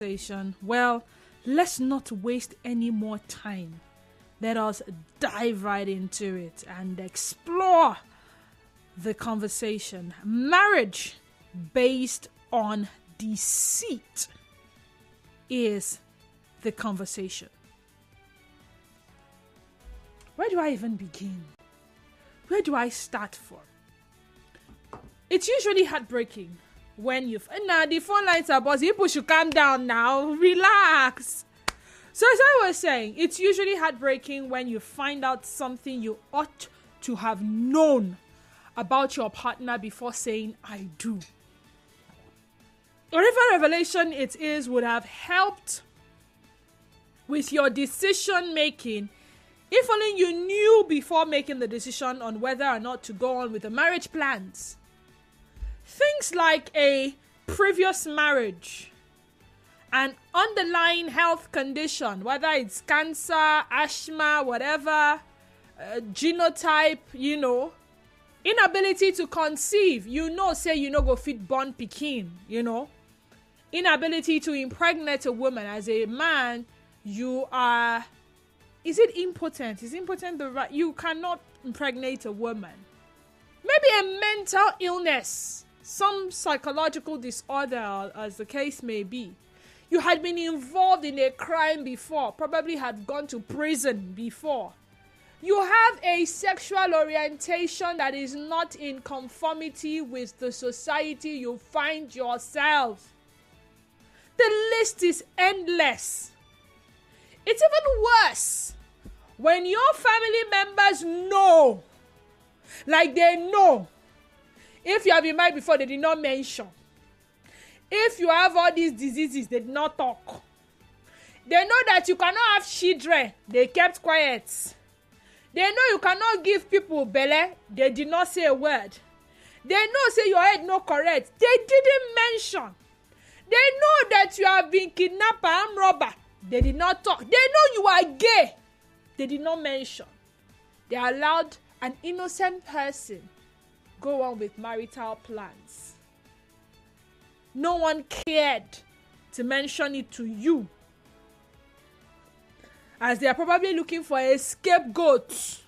conversation. Well, let's not waste any more time. Let us dive right into it and explore the conversation. Marriage based on deceit is the conversation. Where do I even begin? Where do I start from? It's usually heartbreaking when the phone lines are buzzing. People should calm down now. Relax. So as I was saying, it's usually heartbreaking when you find out something you ought to have known about your partner before saying, I do. Whatever revelation it is would have helped with your decision making if only you knew before making the decision on whether or not to go on with the marriage plans. Things like a previous marriage, an underlying health condition, whether it's cancer, asthma, whatever, genotype, inability to conceive, say go fit born pikin, inability to impregnate a woman. As a man, you are, is it impotent? Is impotent the right? You cannot impregnate a woman. Maybe a mental illness, some psychological disorder, as the case may be. You had been involved in a crime before, probably had gone to prison before. You have a sexual orientation that is not in conformity with the society you find yourself. The list is endless. It's even worse when your family members know, like they know. If you have been married before, they did not mention. If you have all these diseases, they did not talk. They know that you cannot have children. They kept quiet. They know you cannot give people belle. They did not say a word. They know say your head no correct. They didn't mention. They know that you have been kidnapper and robber. They did not talk. They know you are gay. They did not mention. They allowed an innocent person go on with marital plans. No one cared to mention it to you, as they are probably looking for a scapegoat.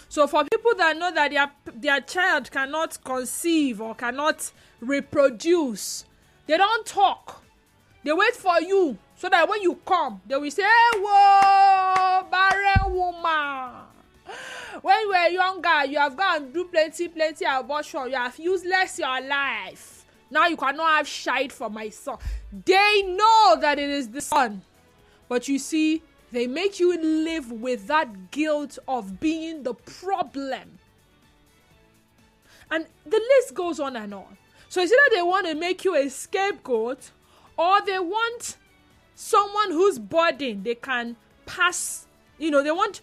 So for people that know that their child cannot conceive or cannot reproduce, they don't talk. They wait for you so that when you come, they will say, hey, whoa, barren woman. When you were younger, you have gone and do plenty abortion. You have useless your life. Now you cannot have child for my son. They know that it is the son. But you see, they make you live with that guilt of being the problem. And the list goes on and on. So it's either they want to make you a scapegoat, or they want someone whose burden they can pass, they want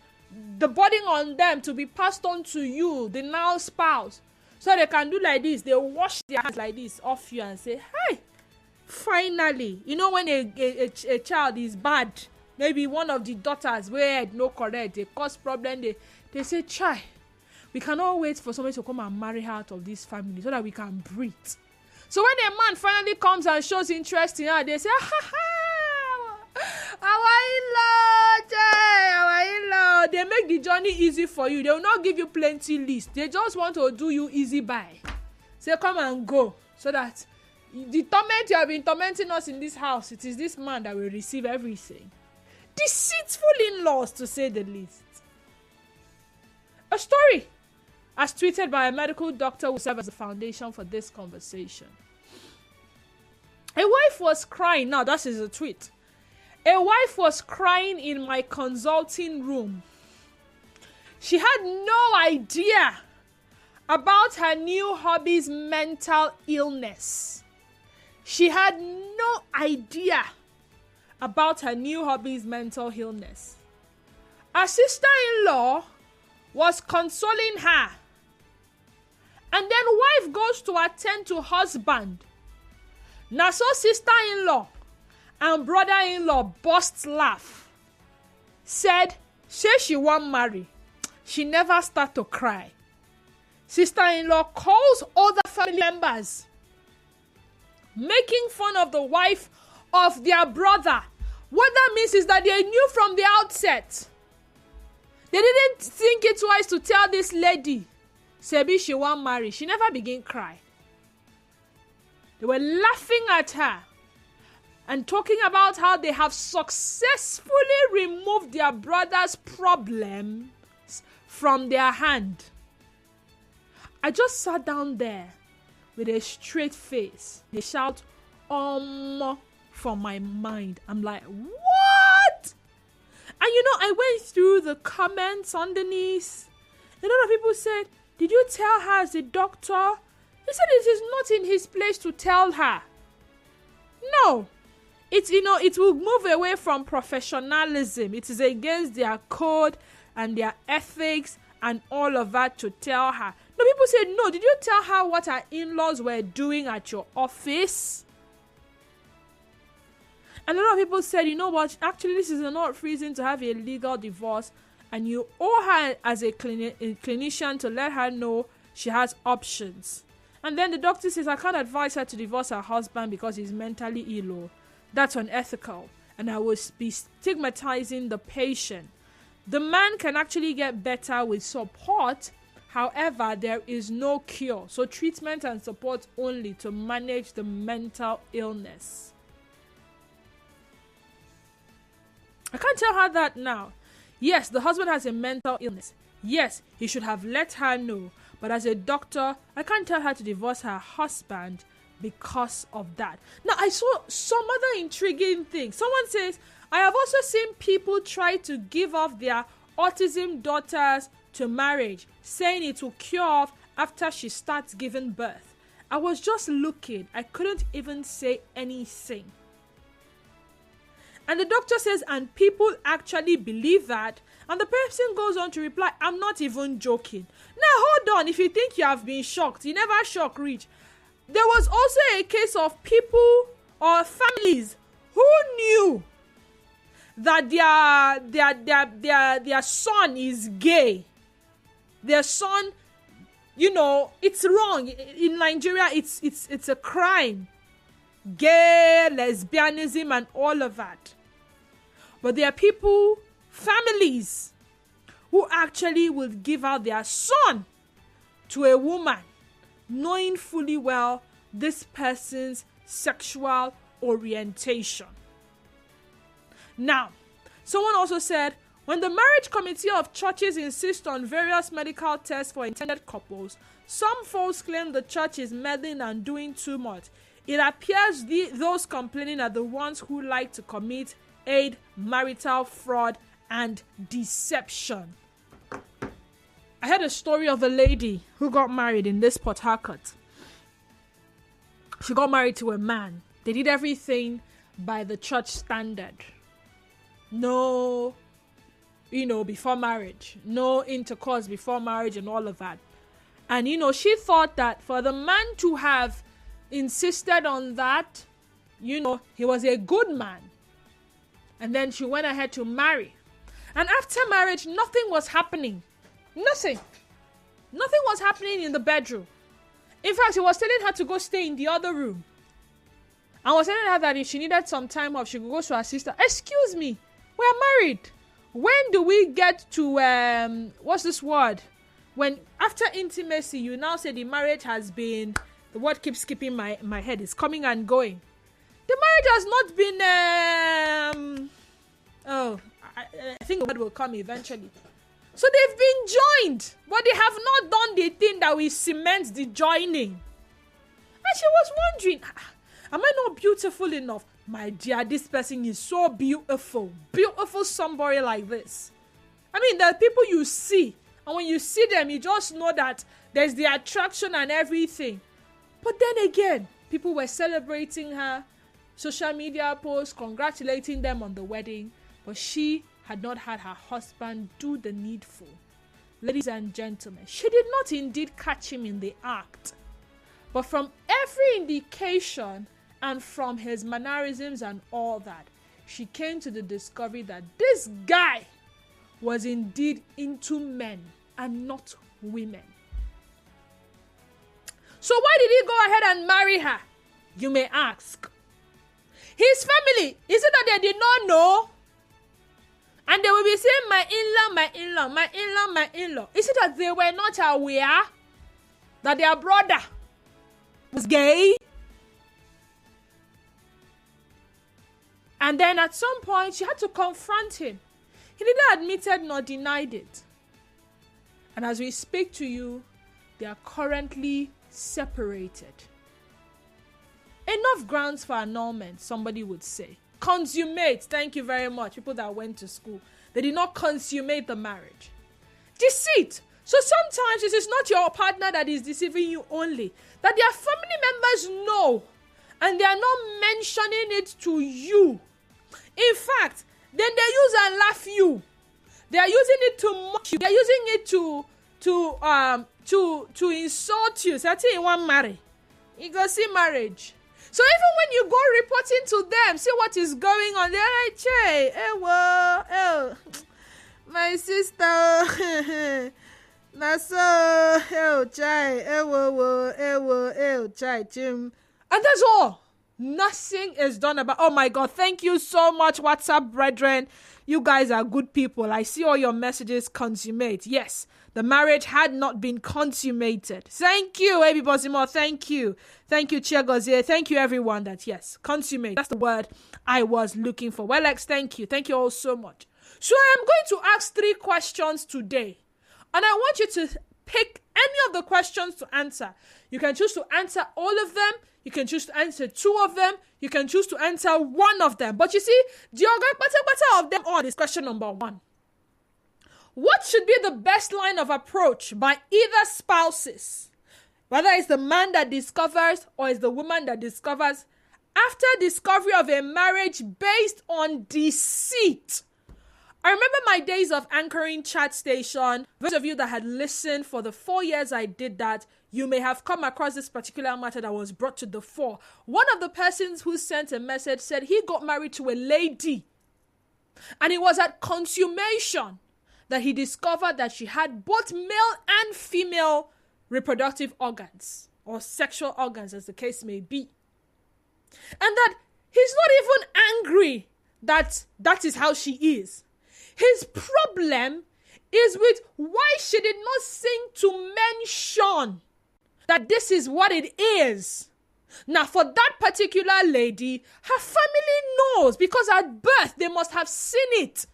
the burden on them to be passed on to you, the now spouse. So they can do like this. They wash their hands like this off you and say, hey, finally. When a child is bad, maybe one of the daughters where no correct, they cause problem, they say, chai, we cannot wait for somebody to come and marry her out of this family so that we can breathe. So when a man finally comes and shows interest in her, they say, ha ha, our in-law. They make the journey easy for you. They will not give you plenty list. They just want to do you easy buy. Say, come and go. So that the torment you have been tormenting us in this house, it is this man that will receive everything. Deceitful in-laws, to say the least. A story as tweeted by a medical doctor who served as the foundation for this conversation. A wife was crying. Now, that is a tweet. A wife was crying in my consulting room. She had no idea about her new hubby's mental illness. She had no idea about her new hubby's mental illness. Her sister-in-law was consoling her. And then wife goes to attend to husband. Now so sister-in-law and brother-in-law burst laugh. Said, say she won't marry. She never start to cry. Sister-in-law calls other family members, making fun of the wife of their brother. What that means is that they knew from the outset. They didn't think it twice to tell this lady, Sebi, she won't marry. She never began cry. They were laughing at her and talking about how they have successfully removed their brother's problems from their hand. I just sat down there with a straight face. They shout, from my mind. I'm like, what? And I went through the comments underneath. A lot of people said, did you tell her as a doctor? He said it is not in his place to tell her. No. It will move away from professionalism. It is against their code and their ethics and all of that to tell her. No, people said, no, did you tell her what her in-laws were doing at your office? And a lot of people said, you know what, actually this is not reason to have a legal divorce, and you owe her as a clinician to let her know she has options. And then the doctor says, I can't advise her to divorce her husband because he's mentally ill. That's unethical, and I will be stigmatizing the patient. The man can actually get better with support. However, there is no cure. So treatment and support only to manage the mental illness. I can't tell her that now. Yes, the husband has a mental illness. Yes, he should have let her know. But as a doctor, I can't tell her to divorce her husband because of that. Now, I saw some other intriguing things. Someone says, I have also seen people try to give off their autism daughters to marriage, saying it will cure off after she starts giving birth. I was just looking. I couldn't even say anything. And the doctor says, and people actually believe that. And the person goes on to reply, I'm not even joking. Now, hold on. If you think you have been shocked, you never shock rich. There was also a case of people or families who knew that their son is gay. Their son, it's wrong. In Nigeria, it's a crime. Gay, lesbianism, and all of that. But there are people, families, who actually will give out their son to a woman, knowing fully well this person's sexual orientation. Now, someone also said, when the marriage committee of churches insists on various medical tests for intended couples, some folks claim the church is meddling and doing too much. It appears those complaining are the ones who like to commit, aid, marital fraud, and deception. I heard a story of a lady who got married in this Port Harcourt. She got married to a man. They did everything by the church standard. No, before marriage. No intercourse before marriage and all of that. And, she thought that for the man to have insisted on that, he was a good man. And then she went ahead to marry. And after marriage, nothing was happening. Nothing was happening in the bedroom. In fact, he was telling her to go stay in the other room. And was telling her that if she needed some time off, she could go to her sister. Excuse me, we're married. When do we get to, what's this word? When after intimacy, you now say the marriage has been, the word keeps skipping my head. It's coming and going. The marriage has not been, I think the word will come eventually. So they've been joined, but they have not done the thing that will cement the joining. And she was wondering, am I not beautiful enough? My dear, this person is so beautiful. Beautiful somebody like this. I mean, there are people you see, and when you see them, you just know that there's the attraction and everything. But then again, people were celebrating her, social media posts, congratulating them on the wedding, but she had not had her husband do the needful. Ladies and gentlemen, she did not indeed catch him in the act. But from every indication and from his mannerisms and all that, she came to the discovery that this guy was indeed into men and not women. So why did he go ahead and marry her? You may ask. His family, is it that they did not know? And they will be saying, my in-law, my in-law, my in-law, my in-law. Is it that they were not aware that their brother was gay? And then at some point, she had to confront him. He neither admitted nor denied it. And as we speak to you, they are currently separated. Enough grounds for annulment, somebody would say. Consummate, thank you very much. People that went to school, they did not consummate the marriage. Deceit. So sometimes it is not your partner that is deceiving you only, that their family members know, and they are not mentioning it to you. In fact, then they use and laugh you. They are using it to mock you. They are using it to insult you. So I tell you, want marry, you go see marriage. So even when you go reporting to them, see what is going on. They're like, Che, my sister, Jim. And that's all. Nothing is done about. Oh my God, thank you so much, WhatsApp brethren. You guys are good people. I see all your messages. Consummate. Yes, the marriage had not been consummated. Thank you, Abi Bosimo. Thank you. Thank you, Chiagozie. Thank you, everyone. That, yes, consummate. That's the word I was looking for. Well, Lex, thank you. Thank you all so much. So I am going to ask 3 questions today. And I want you to pick any of the questions to answer. You can choose to answer all of them. You can choose to answer 2 of them. You can choose to answer 1 of them. But you see, the of them all is question number 1. What should be the best line of approach by either spouses? Whether it's the man that discovers or it's the woman that discovers after discovery of a marriage based on deceit. I remember my days of anchoring chat station. Those of you that had listened for the 4 years I did that, you may have come across this particular matter that was brought to the fore. One of the persons who sent a message said he got married to a lady. And it was at consummation that he discovered that she had both male and female reproductive organs, or sexual organs as the case may be. And that he's not even angry that that is how she is. His problem is with why she did not think to mention that this is what it is. Now, for that particular lady, her family knows because at birth they must have seen it.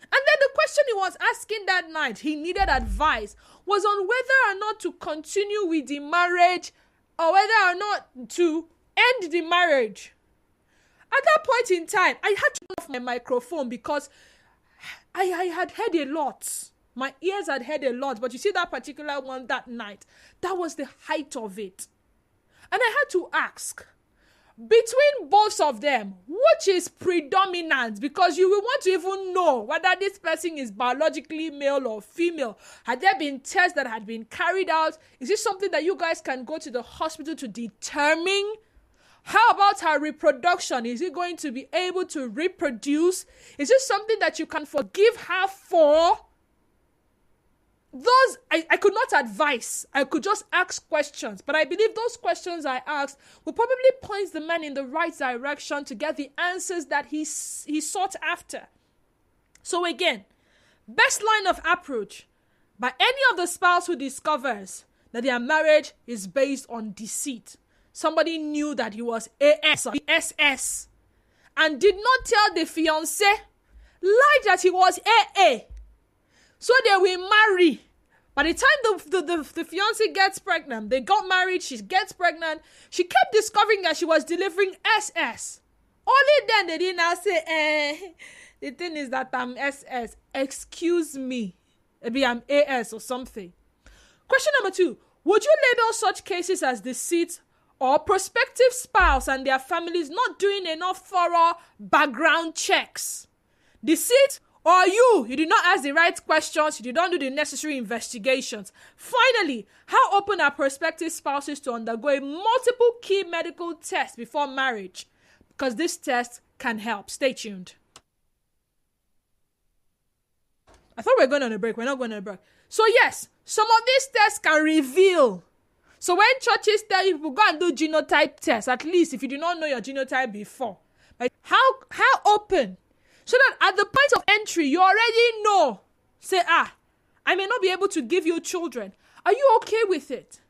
And then the question he was asking that night, he needed advice, was on whether or not to continue with the marriage or whether or not to end the marriage. At that point in time, I had to turn off my microphone because I had heard a lot. My ears had heard a lot. But you see that particular one that night, that was the height of it. And I had to ask, between both of them, which is predominant? Because you will want to even know whether this person is biologically male or female. Had there been tests that had been carried out? Is this something that you guys can go to the hospital to determine? How about her reproduction? Is he going to be able to reproduce? Is this something that you can forgive her for? Those, I could not advise. I could just ask questions. But I believe those questions I asked will probably point the man in the right direction to get the answers that he sought after. So again, best line of approach by any of the spouse who discovers that their marriage is based on deceit. Somebody knew that he was AS or SS and did not tell the fiancé, lied that he was AA. So they will marry. By the time the fiancé gets pregnant, they got married, she gets pregnant, she kept discovering that she was delivering SS. Only then they did not say, the thing is that I'm SS. Excuse me. Maybe I'm AS or something. Question number 2. Would you label such cases as deceit or prospective spouse and their families not doing enough thorough background checks? Deceit? Or you did not ask the right questions, you did not do the necessary investigations. Finally, how open are prospective spouses to undergo multiple key medical tests before marriage? Because this test can help. Stay tuned. I thought we were going on a break. We're not going on a break. So yes, some of these tests can reveal. So when churches tell you, go and do genotype tests, at least if you do not know your genotype before, by How open? So that at the point of entry, you already know. Say, I may not be able to give you children. Are you okay with it?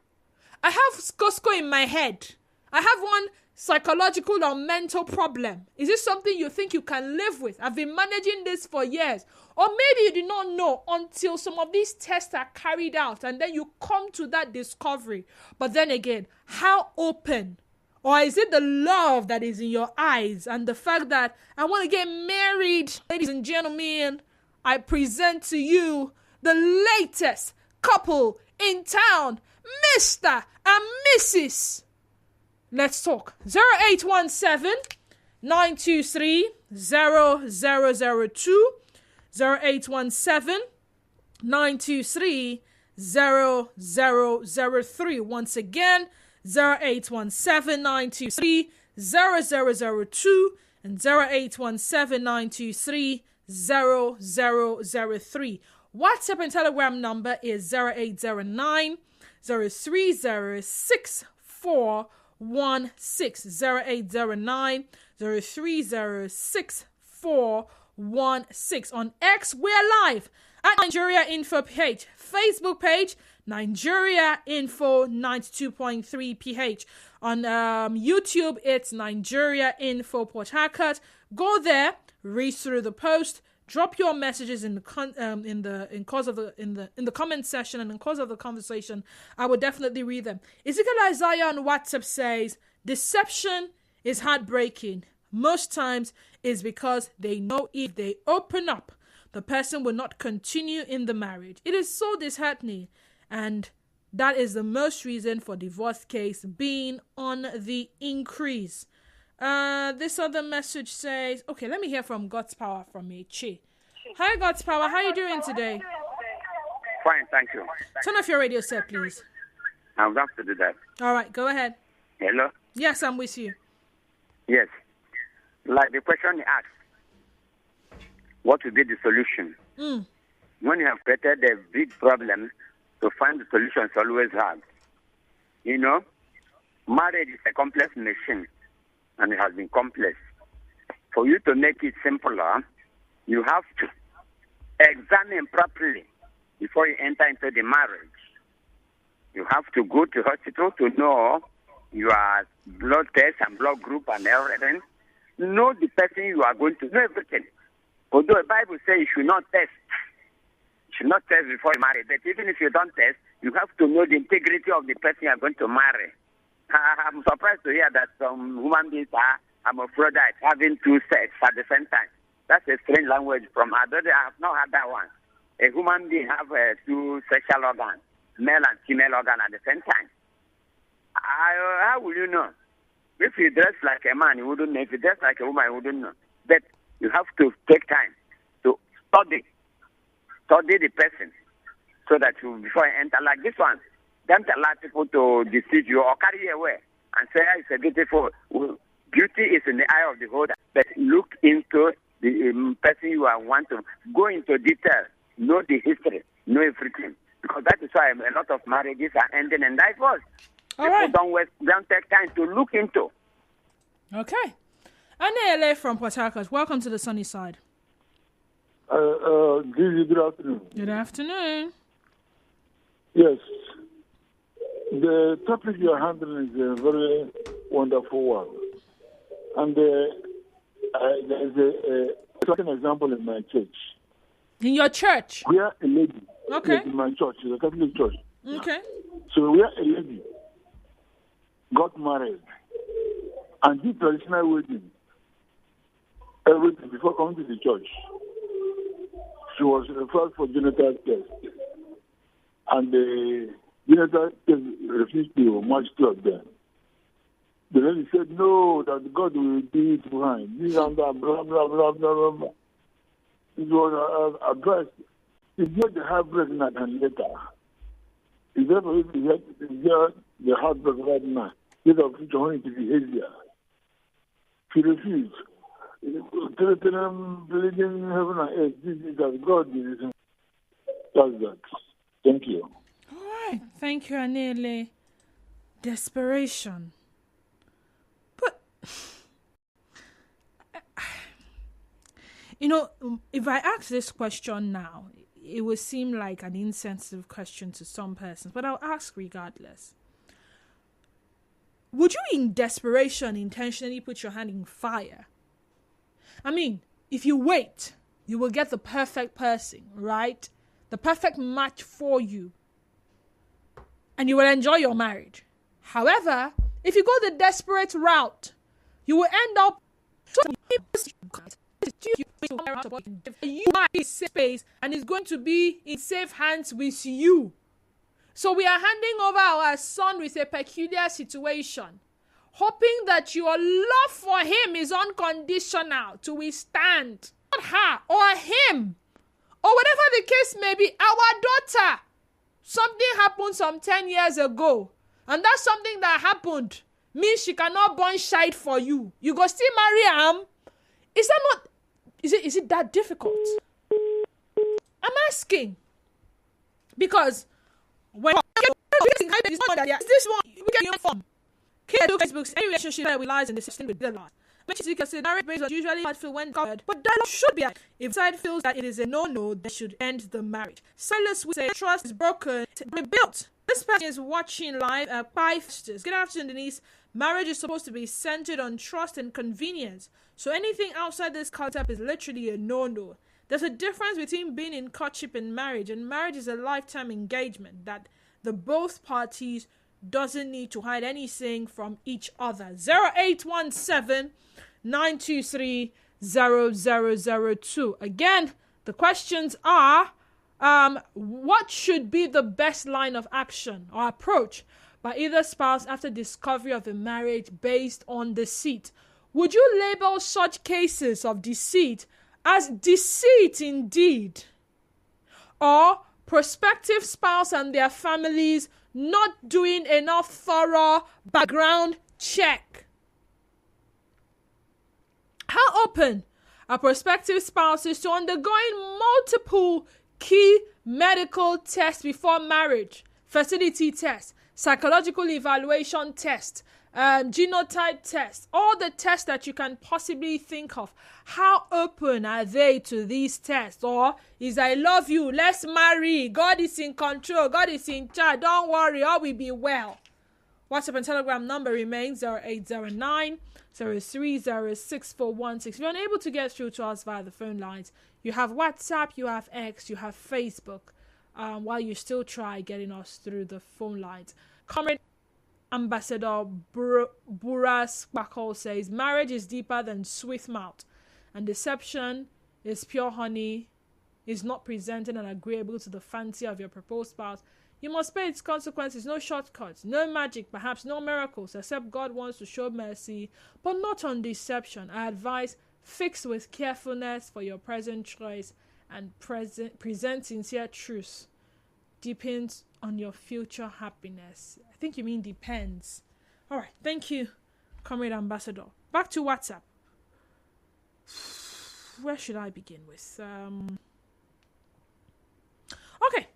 I have Costco in my head. I have one psychological or mental problem. Is this something you think you can live with? I've been managing this for years. Or maybe you did not know until some of these tests are carried out and then you come to that discovery. But then again, how open? Or is it the love that is in your eyes and the fact that I want to get married? Ladies and gentlemen, I present to you the latest couple in town, Mr. and Mrs. Let's talk. 0817 923 0002. 0817 923 0003. Once again, 0817 923 0002 and 0817 923 0003. WhatsApp and Telegram number is 0809 0306416. 0809 0306416. On X, we're live at Nigeria Info page. Facebook page, Nigeria Info 92.3 PH. On YouTube, it's Nigeria Info Port Harcourt. Go there, read through the post, drop your messages in the comment section, and in course of the conversation, I will definitely read them. Ezekiel Isaiah on WhatsApp says, deception is heartbreaking. Most times is because they know if they open up, the person will not continue in the marriage. It is so disheartening, and that is the most reason for divorce case being on the increase. This other message says, okay, let me hear from God's Power from Chi. Hi, God's Power. How are you doing today? Fine, thank you. Turn off your radio set, please. I would have to do that. All right, go ahead. Hello? Yes, I'm with you. Yes. Like the question you asked, what would be the solution? When you have created a big problem, to find the solution is always hard. You know, marriage is a complex machine, and it has been complex. For you to make it simpler, you have to examine properly before you enter into the marriage. You have to go to hospital to know your blood test and blood group and everything. Know the person you are going to know everything. Although the Bible says you should not test. You should not test before you marry. But even if you don't test, you have to know the integrity of the person you are going to marry. I'm surprised to hear that some human beings are hermaphrodites, having two sex at the same time. That's a strange language from others. I have not had that one. A human being have two sexual organs, male and female organ at the same time. How will you know? If you dress like a man, you wouldn't know. If you dress like a woman, you wouldn't know. But you have to take time to study the person, so that you, before you enter, like this one, don't allow people to deceive you or carry you away and say, it's a beautiful. Beauty is in the eye of the beholder. But look into the person you want to go into detail, know the history, know everything. Because that is why a lot of marriages are ending in divorce. All right. People don't take time to look into. Okay. Anele from Port Harcourt, welcome to the sunny side. Good afternoon. Good afternoon. Yes. The topic you're handling is a very wonderful one. And there's a certain example in my church. In your church? Where a lady. Okay. Yes, in my church, it's a Catholic church. Okay. So where a lady got married and did traditional wedding, everything before coming to the church. She was referred for genital test. And the genital test refused to match two of them. The lady said, no, that God will do it behind. This and that, blah, blah, blah, blah, blah. It was addressed. It's not the heartbreak that and later. It's just the heartbreak right now. Instead of joining to behavior. She refused. Believing heaven and earth, this is that God is. That's that. Thank you. All right. Thank you, Anele. Desperation. But If I ask this question now, it would seem like an insensitive question to some persons, but I'll ask regardless. Would you, in desperation, intentionally put your hand in fire? I mean, if you wait, you will get the perfect person, right? The perfect match for you. And you will enjoy your marriage. However, if you go the desperate route, you will end up you are in safe space and it's going to be in safe hands with you. So we are handing over our son with a peculiar situation, hoping that your love for him is unconditional to withstand not her or him or whatever the case may be. Our daughter, something happened some 10 years ago, and that something that happened means she cannot born child for you. You go still marry him? Is that not? Is it that difficult? I'm asking because when this one we get uniform. Facebook's any relationship that we lies in the system with the law. Marriage based on usually hard feel when covered, but dialogue should be. If side feels that it is a no, they should end the marriage. Silas would say trust is broken, rebuilt. This person is watching live at 5 sisters. Good afternoon, Denise. Marriage is supposed to be centered on trust and convenience. So anything outside this concept is literally a no. There's a difference between being in courtship and marriage is a lifetime engagement that the both parties doesn't need to hide anything from each other. 0817-923-0002. Again, the questions are, what should be the best line of action or approach by either spouse after discovery of a marriage based on deceit? Would you label such cases of deceit as deceit indeed? Or prospective spouse and their families not doing enough thorough background check? How open are prospective spouses to undergoing multiple key medical tests before marriage? Fertility tests, psychological evaluation tests, genotype tests, all the tests that you can possibly think of. How open are they to these tests? Or is I love you, let's marry, God is in control, God is in charge, don't worry, all will be well. WhatsApp and Telegram number remains 0809 0306416. If you're unable to get through to us via the phone lines, you have WhatsApp, you have X, you have Facebook, while you still try getting us through the phone lines. Comrade Ambassador Buras Bakol says, marriage is deeper than sweet mouth, and deception is pure honey, is not presented and agreeable to the fancy of your proposed spouse. You must pay its consequences, no shortcuts, no magic, perhaps no miracles, except God wants to show mercy, but not on deception. I advise fix with carefulness for your present choice and present sincere truth. Depends on your future happiness. I think you mean depends. All right, thank you, Comrade Ambassador. Back to WhatsApp. Where should I begin with? Okay.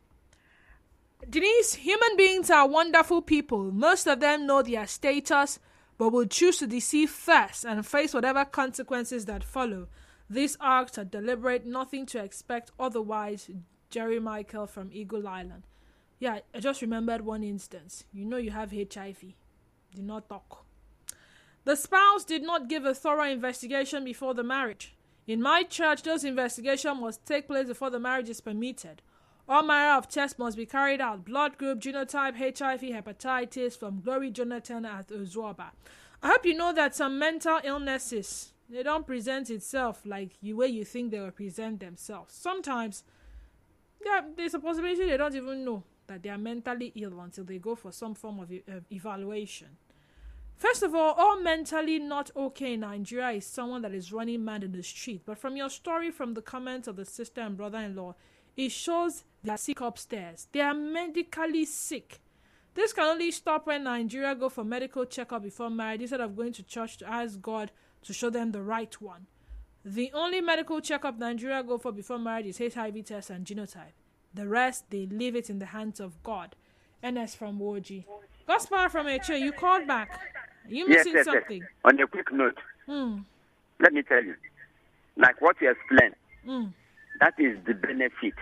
Denise, human beings are wonderful people. Most of them know their status, but will choose to deceive first and face whatever consequences that follow. These acts are deliberate, nothing to expect otherwise. Jerry Michael from Eagle Island. Yeah, I just remembered one instance. You know you have HIV. Do not talk. The spouse did not give a thorough investigation before the marriage. In my church, those investigations must take place before the marriage is permitted. All manner of tests must be carried out. Blood group, genotype, HIV, hepatitis, from Glory Jonathan at Ozuoba. I hope you know that some mental illnesses, they don't present itself like the way you think they will present themselves. Sometimes, yeah, there's a possibility they don't even know that they are mentally ill until they go for some form of evaluation. First of all mentally not okay in Nigeria is someone that is running mad in the street. But from your story, from the comments of the sister and brother-in-law, it shows they are sick upstairs. They are medically sick. This can only stop when Nigeria go for medical checkup before marriage instead of going to church to ask God to show them the right one. The only medical checkup Nigeria go for before marriage is HIV test and genotype. The rest, they leave it in the hands of God. NS from Woji. Gospel from HA, you called back. Are you missing something? Yes. On a quick note, let me tell you. like what you explained. That is the benefit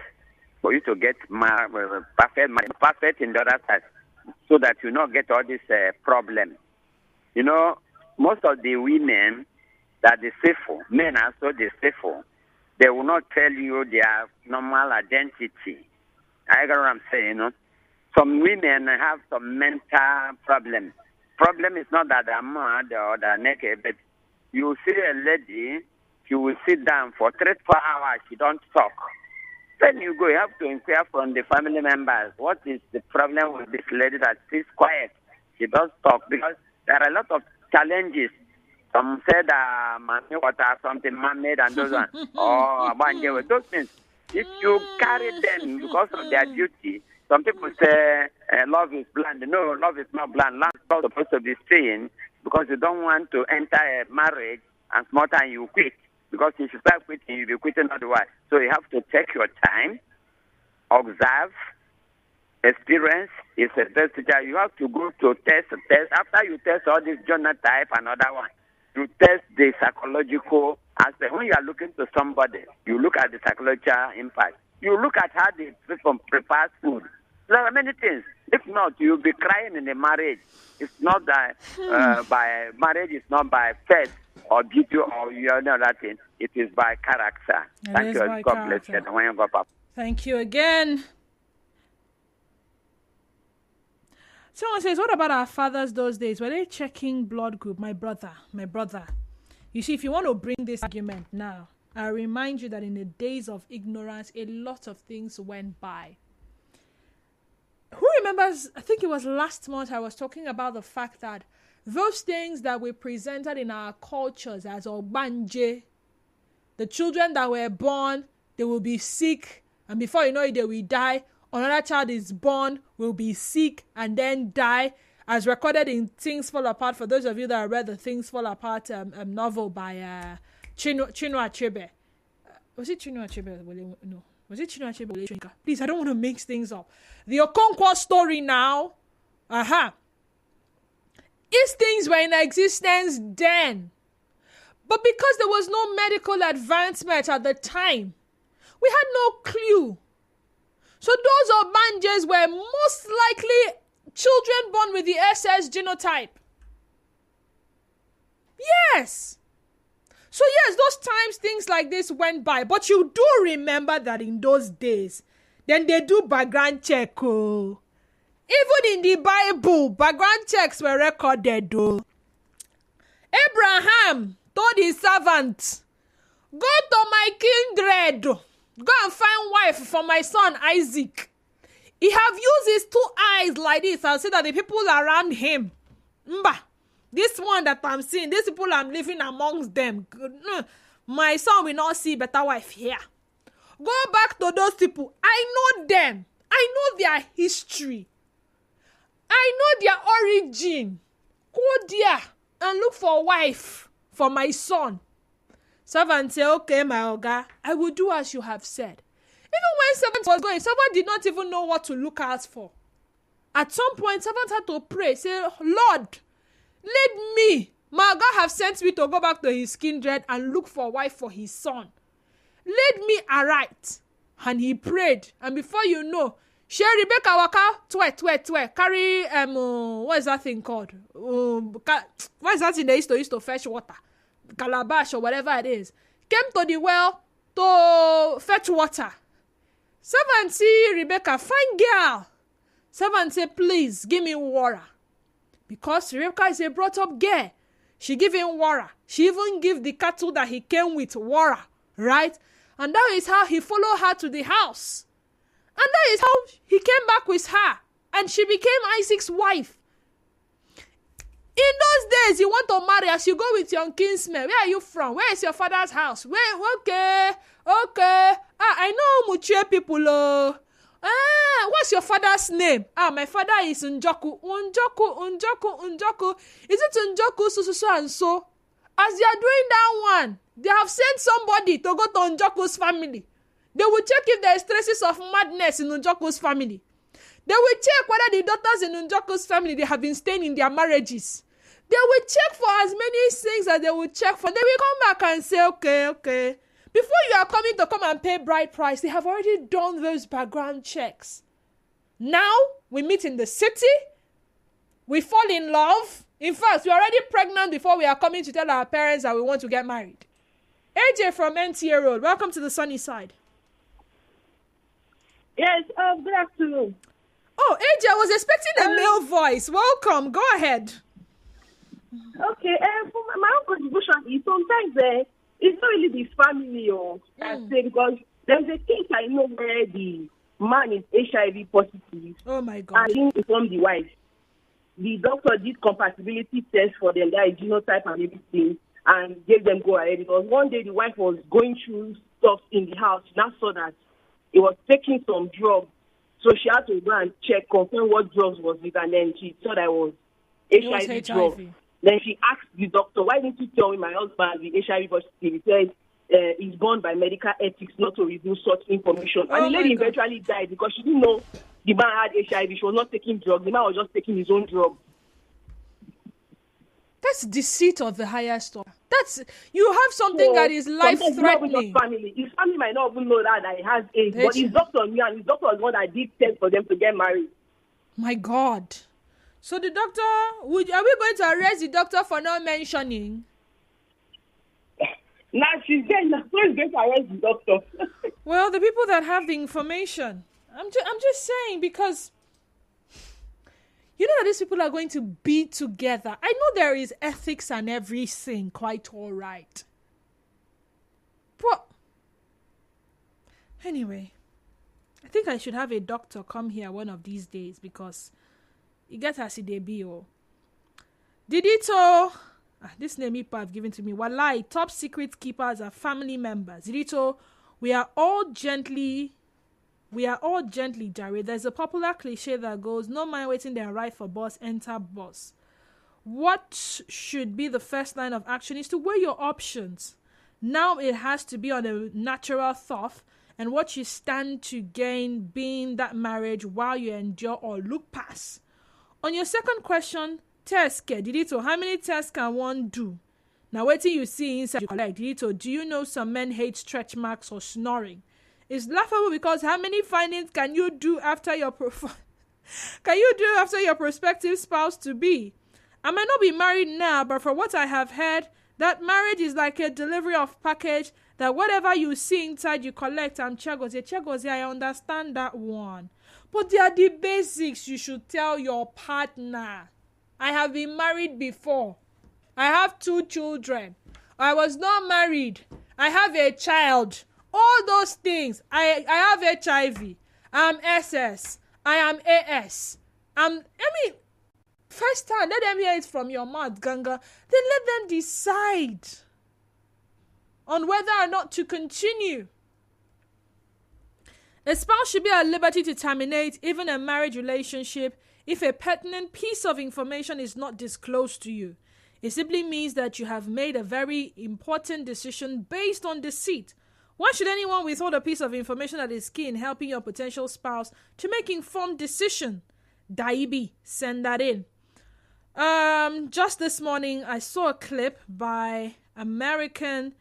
for you to get perfect in the other side, so that you not get all this problem. You know, most of the women that they say for, men also they say for, they will not tell you their normal identity. I get what I'm saying, you know. Some women have some mental problems. Problem is not that they're mad or they're naked, but you see a lady, she will sit down for 3 to 4 hours, she don't talk. Then you go, you have to inquire from the family members, what is the problem with this lady that she's quiet? She does talk, because there are a lot of challenges. Some said mommy water, something man-made, and those ones. Or those things. If you carry them because of their duty, some people say love is blind. No, love is not blind. Love is not supposed to be staying because you don't want to enter a marriage and small time you quit. Because if you start quitting, you'll be quitting otherwise. So you have to take your time, observe, experience is a best teacher. You have to go to test. After you test all this genotype and other one, you test the psychological aspect. When you are looking to somebody, you look at the psychological impact. You look at how the people prepare food. There are many things. If not, you'll be crying in a marriage. It's not that by marriage is not by faith or beauty or that thing. It is by character. Thank you. God bless you. Thank you again. Someone says, what about our fathers those days? Were they checking blood group? My brother. You see, if you want to bring this argument now, I remind you that in the days of ignorance, a lot of things went by. Who remembers, I think it was last month, I was talking about the fact that those things that we presented in our cultures as Ogbanje, the children that were born, they will be sick, and before you know it, they will die. Another child is born, will be sick, and then die, as recorded in Things Fall Apart. For those of you that read the Things Fall Apart novel by Chinua Achebe. Was it Chinua Achebe? No. Was it Chinua Achebe? Please, I don't want to mix things up. The Okonkwo story now. These things were in existence then. But because there was no medical advancement at the time, we had no clue. So those Obanjes were most likely children born with the SS genotype. Yes. So yes, those times things like this went by. But you do remember that in those days, then they do background check. Oh. Even in the Bible, background checks were recorded. Oh. Abraham told his servant, go to my kindred. Go and find wife for my son Isaac. He have used his 2 eyes like this and see that the people around him, this one that I'm seeing, these people I'm living amongst them, my son will not see better wife here. Go back to those people. I know them. I know their history. I know their origin. Go there and look for a wife for my son. Servant say, okay, my Oga, I will do as you have said. Even when servant was going, servant did not even know what to look out for. At some point, servant had to pray, say, Lord, lead me. My Oga have sent me to go back to his kindred and look for a wife for his son. Lead me aright. And he prayed. And before you know, she Rebecca waka, carry, what is that thing called? What is that thing they used to fetch water? Calabash or whatever it is, came to the well to fetch water. Servant see Rebecca, fine girl. Servant say, please give me water. Because Rebecca is a brought up girl. She give him water. She even give the cattle that he came with water, right? And that is how he followed her to the house. And that is how he came back with her. And she became Isaac's wife. In those days, you want to marry, as you go with your kinsmen. Where are you from? Where is your father's house? Where? Okay. I know Muchie people. What's your father's name? My father is Njoku. Unjoku. Is it Njoku so and so? As they are doing that one, they have sent somebody to go to Njoku's family. They will check if there is traces of madness in Njoku's family. They will check whether the daughters in Njoku's family, they have been staying in their marriages. They will check for as many things as they will check for. They will come back and say, okay. Before you are coming to come and pay bride price, they have already done those background checks. Now, we meet in the city. We fall in love. In fact, we're already pregnant before we are coming to tell our parents that we want to get married. AJ from NTA Road, welcome to the sunny side. Yes, good afternoon. Oh, AJ, I was expecting a male voice. Welcome. Go ahead. Okay, for my own contribution is sometimes it's not really the family because there's a case I know where the man is HIV positive. Oh my God. And he informed the wife. The doctor did compatibility tests for them, that is genotype and everything, and gave them go ahead. Because one day the wife was going through stuff in the house. She now saw that he was taking some drugs. So she had to go and check, confirm what drugs was it, and then she saw that it was HIV drugs. Then she asked the doctor, why didn't you tell me my husband is HIV positive? He said he's born by medical ethics not to reveal such information. And the lady eventually died because she didn't know the man had HIV. She was not taking drugs. The man was just taking his own drugs. That's deceit of the highest order. That's, you have something that is life-threatening. His family might not even know that he has AIDS, but his doctor knew, and his doctor was the one that did test for them to get married. My God. So the doctor, are we going to arrest the doctor for not mentioning? Now she's going to arrest the doctor. Well, the people that have the information. I'm just saying, because you know that these people are going to be together. I know there is ethics and everything, quite all right. But anyway, I think I should have a doctor come here one of these days, because you get as they be. Didito, this name people have given to me. Walai, top secret keepers are family members. Didito, we are all gently, Jared. There's a popular cliche that goes, no man waiting there right for boss, enter boss. What should be the first line of action is to weigh your options. Now it has to be on a natural thought and what you stand to gain being that marriage while you endure or look past. On your second question, test, Didito, how many tests can one do? Now, what do you see inside you collect? Didito, do you know some men hate stretch marks or snoring? It's laughable because how many findings can you do after your prospective spouse to be? I might not be married now, but from what I have heard, that marriage is like a delivery of package, that whatever you see inside you collect. And Chagoze, I understand that one. But they are the basics you should tell your partner. I have been married before. I have 2 children. I was not married. I have a child. All those things. I have HIV. I'm SS. I am AS. First time, let them hear it from your mouth, Ganga. Then let them decide on whether or not to continue. A spouse should be at liberty to terminate even a marriage relationship if a pertinent piece of information is not disclosed to you. It simply means that you have made a very important decision based on deceit. Why should anyone withhold a piece of information that is key in helping your potential spouse to make informed decision? Daibi, send that in. Just this morning, I saw a clip by American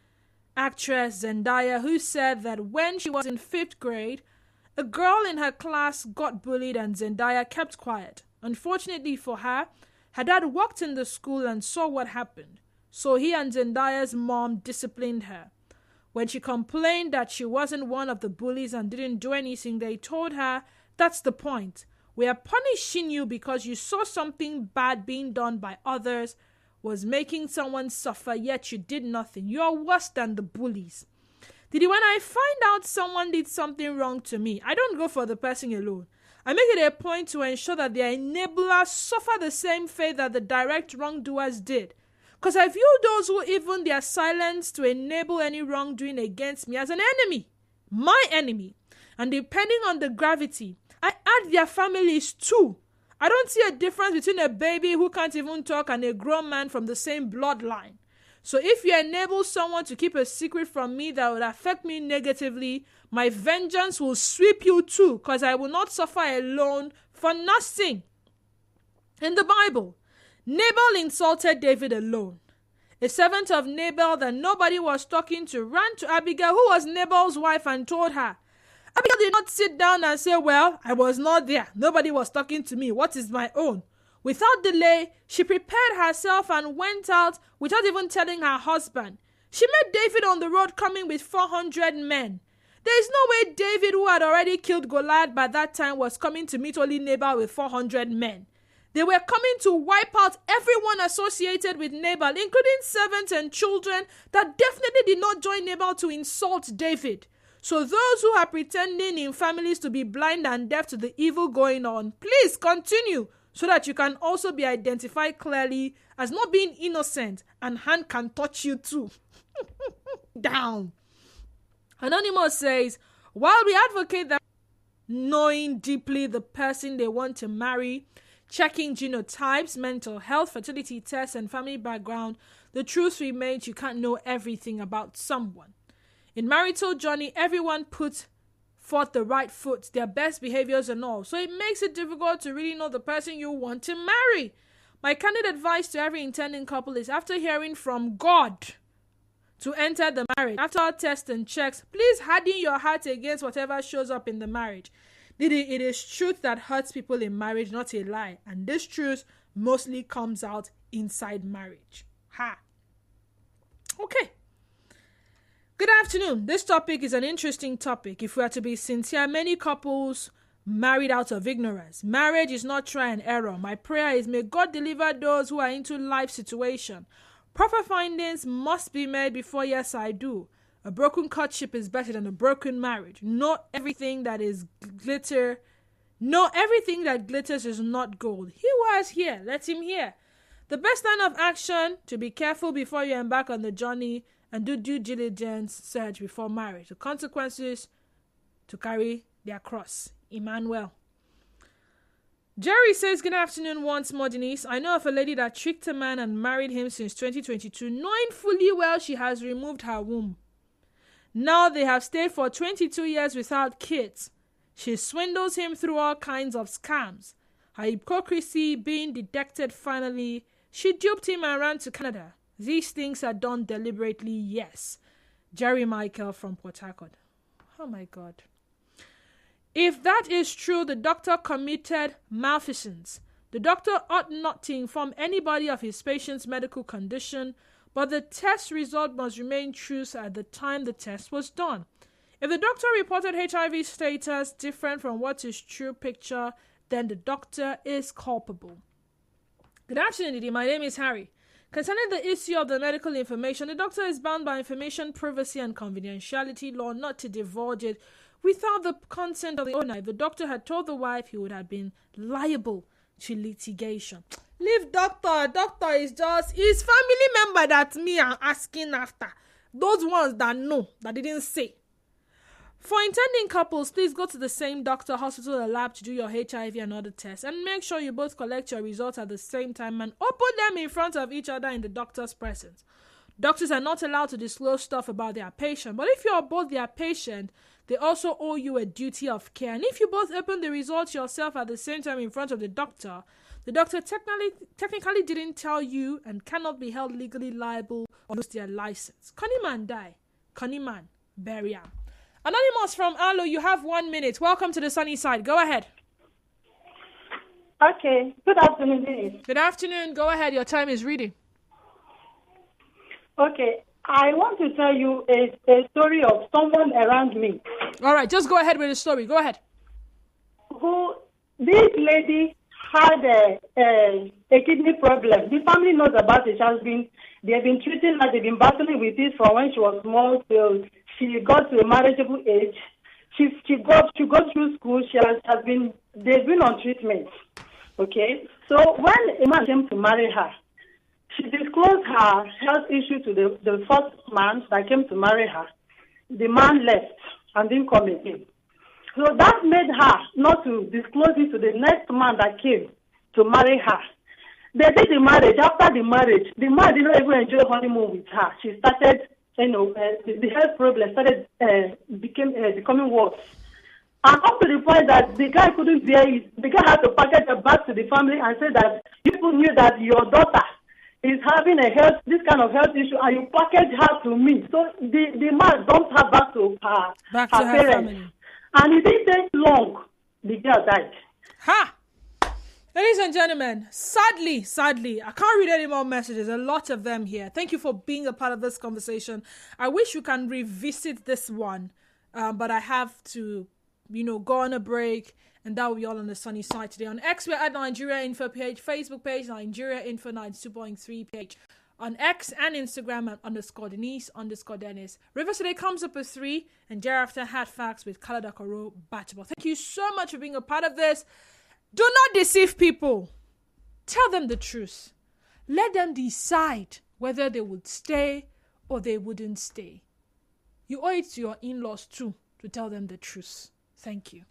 actress Zendaya, who said that when she was in 5th grade, a girl in her class got bullied and Zendaya kept quiet. Unfortunately for her dad worked in the school and saw what happened. So he and Zendaya's mom disciplined her. When she complained that she wasn't one of the bullies and didn't do anything, they told her, that's the point. We are punishing you because you saw something bad being done by others, was making someone suffer, yet you did nothing. You're worse than the bullies. Didi, when I find out someone did something wrong to me, I don't go for the person alone. I make it a point to ensure that their enablers suffer the same fate that the direct wrongdoers did. Because I view those who even their silence to enable any wrongdoing against me as an enemy. My enemy. And depending on the gravity, I add their families too. I don't see a difference between a baby who can't even talk and a grown man from the same bloodline. So if you enable someone to keep a secret from me that would affect me negatively, my vengeance will sweep you too, because I will not suffer alone for nothing. In the Bible, Nabal insulted David alone. A servant of Nabal that nobody was talking to ran to Abigail, who was Nabal's wife, and told her. Abigail did not sit down and say, well, I was not there. Nobody was talking to me. What is my own? Without delay, she prepared herself and went out without even telling her husband. She met David on the road coming with 400 men. There is no way David, who had already killed Goliath by that time, was coming to meet only Nabal with 400 men. They were coming to wipe out everyone associated with Nabal, including servants and children that definitely did not join Nabal to insult David. So those who are pretending in families to be blind and deaf to the evil going on, please continue so that you can also be identified clearly as not being innocent and hand can touch you too. Down. Anonymous says, while we advocate that knowing deeply the person they want to marry, checking genotypes, mental health, fertility tests, and family background, the truth remains you can't know everything about someone. In marital journey, everyone puts forth the right foot, their best behaviors and all. So it makes it difficult to really know the person you want to marry. My candid advice to every intending couple is, after hearing from God to enter the marriage, after all tests and checks, please harden your heart against whatever shows up in the marriage. It is truth that hurts people in marriage, not a lie. And this truth mostly comes out inside marriage. Ha. Okay. Good afternoon. This topic is an interesting topic. If we are to be sincere, many couples married out of ignorance. Marriage is not try and error. My prayer is, may God deliver those who are into life situation. Proper findings must be made before yes, I do. A broken courtship is better than a broken marriage. Not everything that glitters is not gold. He was here. Let him hear. The best line of action: to be careful before you embark on the journey and do due diligence search before marriage. The consequences to carry their cross. Emmanuel. Jerry says, good afternoon once more, Denise. I know of a lady that tricked a man and married him since 2022, knowing fully well she has removed her womb. Now they have stayed for 22 years without kids. She swindles him through all kinds of scams. Her hypocrisy being detected finally, she duped him and ran to Canada. These things are done deliberately, yes. Jerry Michael from Port Harcourt. Oh my God. If that is true, the doctor committed malfeasance. The doctor ought not to inform anybody of his patient's medical condition, but the test result must remain true at the time the test was done. If the doctor reported HIV status different from what is true picture, then the doctor is culpable. Good afternoon, Didi. My name is Harry. Concerning the issue of the medical information, the doctor is bound by information privacy and confidentiality law not to divulge it without the consent of the owner. If the doctor had told the wife, he would have been liable to litigation. Leave doctor. Doctor is just his family member that me are asking after. Those ones that know, that didn't say. For intending couples, please go to the same doctor, hospital, or lab to do your HIV and other tests, and make sure you both collect your results at the same time and open them in front of each other in the doctor's presence. Doctors are not allowed to disclose stuff about their patient, but if you are both their patient, they also owe you a duty of care. And if you both open the results yourself at the same time in front of the doctor technically didn't tell you and cannot be held legally liable or lose their license. Connyman die. Connyman bury am. Anonymous from Alo, you have 1 minute. Welcome to the sunny side. Go ahead. Okay. Good afternoon, Denise. Good afternoon. Go ahead. Your time is reading. Okay. I want to tell you a story of someone around me. All right. Just go ahead with the story. Go ahead. This lady had a kidney problem. The family knows about it. They've been treating her. They've been battling with it from when she was small till she got to a marriageable age. She got through school. They've been on treatment. Okay. So when a man came to marry her, she disclosed her health issue to the first man that came to marry her. The man left and didn't come again. So that made her not to disclose it to the next man that came to marry her. They did the marriage. After the marriage, the man did not even enjoy honeymoon with her. She started, the health problem started becoming worse. And up to the point that the guy couldn't bear it. The guy had to package her back to the family and say that people knew that your daughter is having this kind of health issue, and you package her to me. So the man don't have back to her parents. Family. And it didn't take long. The girl died. Ha! Ladies and gentlemen, sadly, I can't read any more messages. A lot of them here. Thank you for being a part of this conversation. I wish you can revisit this one, but I have to, go on a break, and that will be all on the sunny side today. On X, we're at Nigeria Info page, Facebook page, Nigeria Info 92.3 page. On X and Instagram at _Denise_Dennis. Rivers today comes up with 3, and thereafter had facts with Kalada Koro Batchable. Thank you so much for being a part of this. Do not deceive people. Tell them the truth. Let them decide whether they would stay or they wouldn't stay. You owe it to your in-laws too to tell them the truth. Thank you.